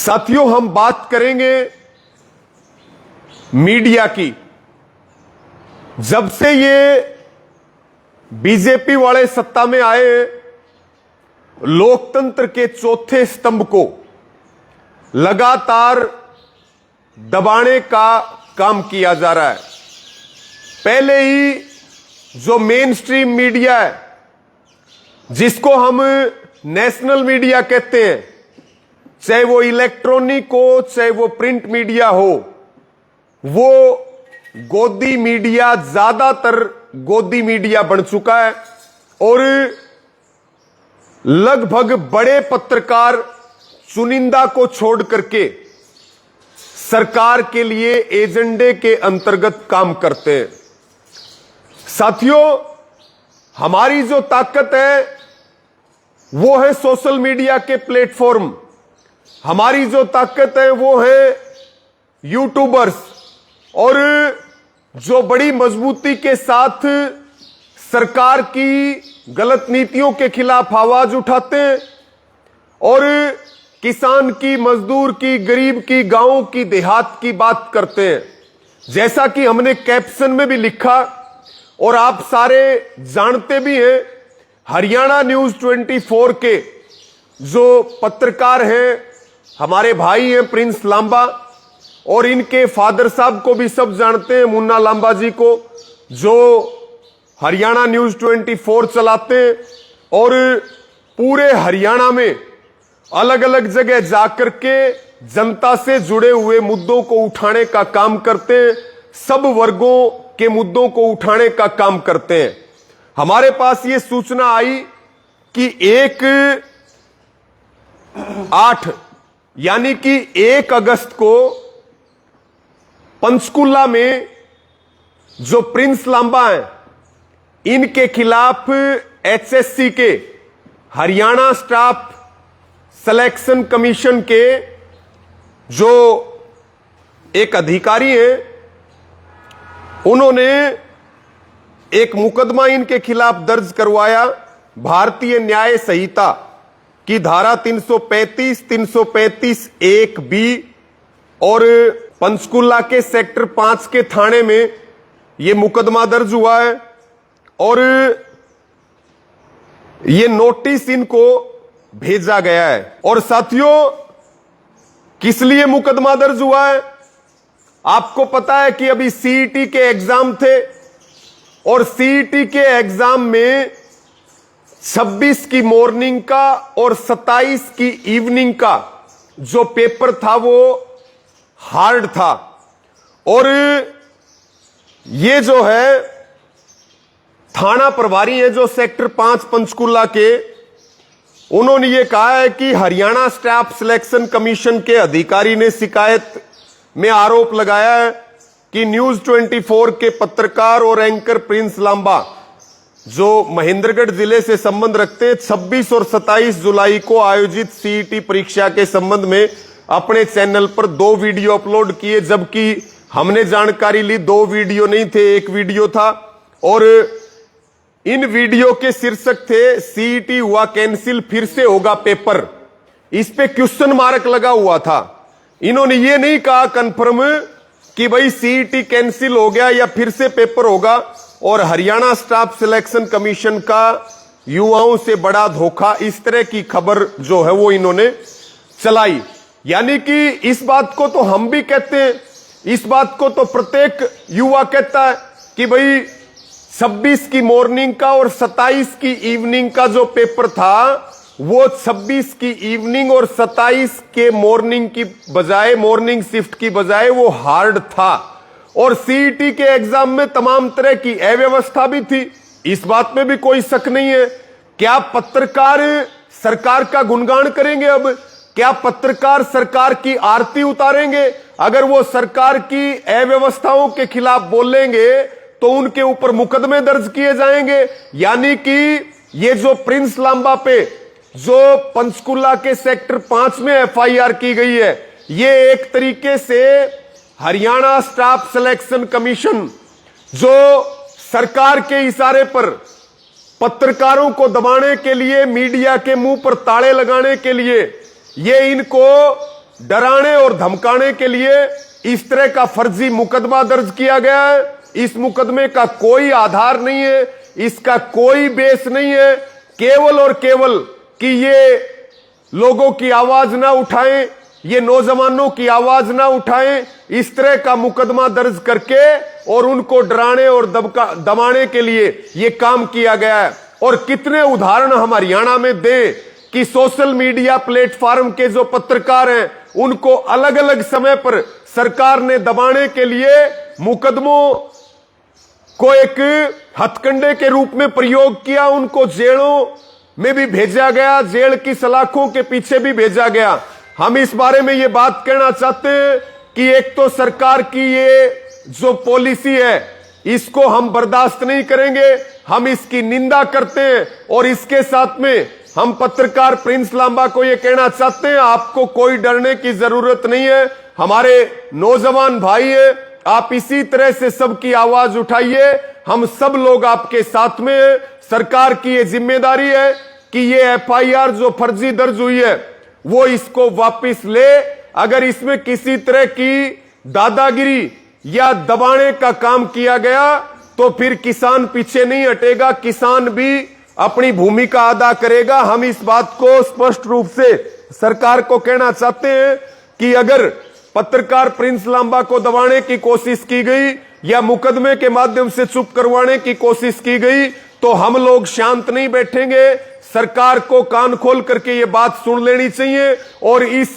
साथियों, हम बात करेंगे मीडिया की। जब से ये बीजेपी वाले सत्ता में आए, लोकतंत्र के चौथे स्तंभ को लगातार दबाने का काम किया जा रहा है। पहले ही जो मेन स्ट्रीम मीडिया है, जिसको हम नेशनल मीडिया कहते हैं, चाहे वो इलेक्ट्रॉनिक हो चाहे वो प्रिंट मीडिया हो, वो गोदी मीडिया, ज्यादातर गोदी मीडिया बन चुका है। और लगभग बड़े पत्रकार चुनिंदा को छोड़ करके सरकार के लिए एजेंडे के अंतर्गत काम करते हैं। साथियों, हमारी जो ताकत है वो है सोशल मीडिया के प्लेटफॉर्म। हमारी जो ताकत है वो है यूट्यूबर्स, और जो बड़ी मजबूती के साथ सरकार की गलत नीतियों के खिलाफ आवाज उठाते हैं और किसान की, मजदूर की, गरीब की, गांव की, देहात की बात करते हैं। जैसा कि हमने कैप्शन में भी लिखा और आप सारे जानते भी हैं, हरियाणा न्यूज 24 के जो पत्रकार हैं, हमारे भाई हैं प्रिंस लांबा, और इनके फादर साहब को भी सब जानते हैं, मुन्ना लांबा जी को, जो हरियाणा न्यूज 24 चलाते हैं और पूरे हरियाणा में अलग अलग जगह जाकर के जनता से जुड़े हुए मुद्दों को उठाने का काम करते हैं, सब वर्गों के मुद्दों को उठाने का काम करते हैं। हमारे पास ये सूचना आई कि 1/8 यानी कि 1 अगस्त को पंचकुला में जो प्रिंस लांबा हैं, इनके खिलाफ एचएससी के, हरियाणा स्टाफ सिलेक्शन कमीशन के जो एक अधिकारी हैं, उन्होंने एक मुकदमा इनके खिलाफ दर्ज करवाया। भारतीय न्याय संहिता की धारा 335, 335 1B, और पंचकुला के सेक्टर 5 के थाने में यह मुकदमा दर्ज हुआ है। और यह नोटिस इनको भेजा गया है। और साथियों, किस लिए मुकदमा दर्ज हुआ है? आपको पता है कि अभी सीईटी के एग्जाम थे और सीईटी के एग्जाम में 26 की मॉर्निंग का और 27 की इवनिंग का जो पेपर था वो हार्ड था। और ये जो है थाना प्रभारी है जो सेक्टर 5 पंचकुला के, उन्होंने ये कहा है कि हरियाणा स्टाफ सिलेक्शन कमीशन के अधिकारी ने शिकायत में आरोप लगाया है कि न्यूज 24 के पत्रकार और एंकर प्रिंस लांबा, जो महेंद्रगढ़ जिले से संबंध रखते हैं, 26 और 27 जुलाई को आयोजित सीईटी परीक्षा के संबंध में अपने चैनल पर 2 वीडियो अपलोड किए, जबकि हमने जानकारी ली 2 वीडियो नहीं थे, 1 वीडियो था। और इन वीडियो के शीर्षक थे सीईटी हुआ कैंसिल, फिर से होगा पेपर। इस पे क्वेश्चन मार्क लगा हुआ था। इन्होंने ये नहीं कहा कंफर्म कि भाई सीईटी कैंसिल हो गया या फिर से पेपर होगा। और हरियाणा स्टाफ सिलेक्शन कमीशन का युवाओं से बड़ा धोखा, इस तरह की खबर जो है वो इन्होंने चलाई। यानी कि इस बात को तो हम भी कहते हैं, इस बात को तो प्रत्येक युवा कहता है कि भाई 26 की मॉर्निंग का और 27 की इवनिंग का जो पेपर था, वो 26 की इवनिंग और 27 के मॉर्निंग की बजाय, मॉर्निंग शिफ्ट की बजाय वो हार्ड था। और सीईटी के एग्जाम में तमाम तरह की अव्यवस्था भी थी, इस बात में भी कोई शक नहीं है। क्या पत्रकार सरकार का गुणगान करेंगे? अब क्या पत्रकार सरकार की आरती उतारेंगे? अगर वो सरकार की अव्यवस्थाओं के खिलाफ बोलेंगे तो उनके ऊपर मुकदमे दर्ज किए जाएंगे। यानी कि ये जो प्रिंस लांबा पे जो पंचकुला के सेक्टर 5 में एफआईआर की गई है, ये एक तरीके से हरियाणा स्टाफ सिलेक्शन कमीशन, जो सरकार के इशारे पर पत्रकारों को दबाने के लिए, मीडिया के मुंह पर ताले लगाने के लिए, ये इनको डराने और धमकाने के लिए इस तरह का फर्जी मुकदमा दर्ज किया गया है। इस मुकदमे का कोई आधार नहीं है, इसका कोई बेस नहीं है, केवल और केवल कि ये लोगों की आवाज ना उठाएं, ये नौजवानों की आवाज ना उठाएं, इस तरह का मुकदमा दर्ज करके और उनको डराने और दबाने के लिए ये काम किया गया है। और कितने उदाहरण हम हरियाणा में दें कि सोशल मीडिया प्लेटफॉर्म के जो पत्रकार हैं उनको अलग अलग समय पर सरकार ने दबाने के लिए मुकदमों को एक हथकंडे के रूप में प्रयोग किया, उनको जेलों में भी भेजा गया, जेल की सलाखों के पीछे भी भेजा गया। हम इस बारे में ये बात कहना चाहते हैं कि एक तो सरकार की ये जो पॉलिसी है इसको हम बर्दाश्त नहीं करेंगे, हम इसकी निंदा करते हैं। और इसके साथ में हम पत्रकार प्रिंस लांबा को ये कहना चाहते हैं, आपको कोई डरने की जरूरत नहीं है, हमारे नौजवान भाई है, आप इसी तरह से सबकी आवाज उठाइए, हम सब लोग आपके साथ में हैं। सरकार की ये जिम्मेदारी है कि ये एफआईआर जो फर्जी दर्ज हुई है वो इसको वापस ले। अगर इसमें किसी तरह की दादागिरी या दबाने का काम किया गया तो फिर किसान पीछे नहीं हटेगा, किसान भी अपनी भूमिका अदा करेगा। हम इस बात को स्पष्ट रूप से सरकार को कहना चाहते हैं कि अगर पत्रकार प्रिंस लांबा को दबाने की कोशिश की गई या मुकदमे के माध्यम से चुप करवाने की कोशिश की गई तो हम लोग शांत नहीं बैठेंगे। सरकार को कान खोल करके ये बात सुन लेनी चाहिए और इस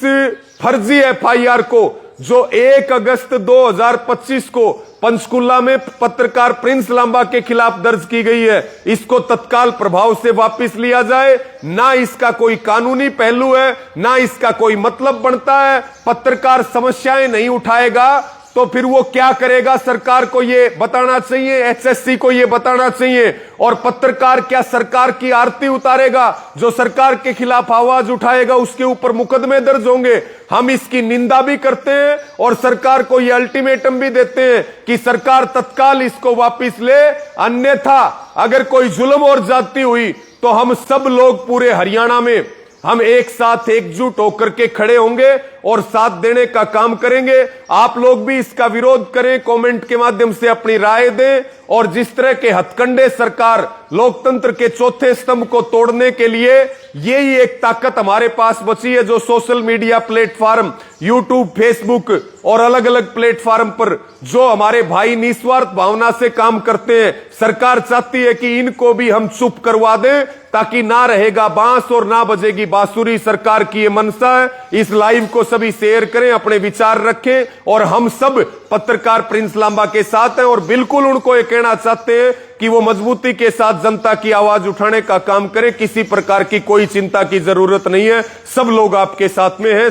फर्जी एफआईआर को जो 1 अगस्त 2025 को पंचकुला में पत्रकार प्रिंस लांबा के खिलाफ दर्ज की गई है, इसको तत्काल प्रभाव से वापस लिया जाए। ना इसका कोई कानूनी पहलू है, ना इसका कोई मतलब बनता है। पत्रकार समस्याएं नहीं उठाएगा तो फिर वो क्या करेगा, सरकार को ये बताना चाहिए, एचएससी को ये बताना चाहिए। और पत्रकार क्या सरकार की आरती उतारेगा? जो सरकार के खिलाफ आवाज उठाएगा उसके ऊपर मुकदमे दर्ज होंगे। हम इसकी निंदा भी करते हैं और सरकार को ये अल्टीमेटम भी देते हैं कि सरकार तत्काल इसको वापस ले, अन्यथा अगर कोई जुल्म और ज्यादती हुई तो हम सब लोग पूरे हरियाणा में हम एक साथ एकजुट होकर के खड़े होंगे और साथ देने का काम करेंगे। आप लोग भी इसका विरोध करें, कमेंट के माध्यम से अपनी राय दें। और जिस तरह के हथकंडे सरकार लोकतंत्र के चौथे स्तंभ को तोड़ने के लिए, यही एक ताकत हमारे पास बची है जो social media platform YouTube, Facebook और अलग अलग प्लेटफॉर्म पर जो हमारे भाई निस्वार्थ भावना से काम करते हैं। सरकार चाहती है कि इनको भी हम चुप करवा दें ताकि ना रहेगा बांस और ना बजेगी बांसुरी। सरकार की ये मनसा है। इस लाइव को सभी शेयर करें, अपने विचार रखें और हम सब पत्रकार प्रिंस लांबा के साथ हैं और बिल्कुल उनको ये कहना चाहते हैं कि वो मजबूती के साथ जनता की आवाज उठाने का काम करें। किसी प्रकार की कोई चिंता की जरूरत नहीं है, सब लोग आपके साथ में हैं।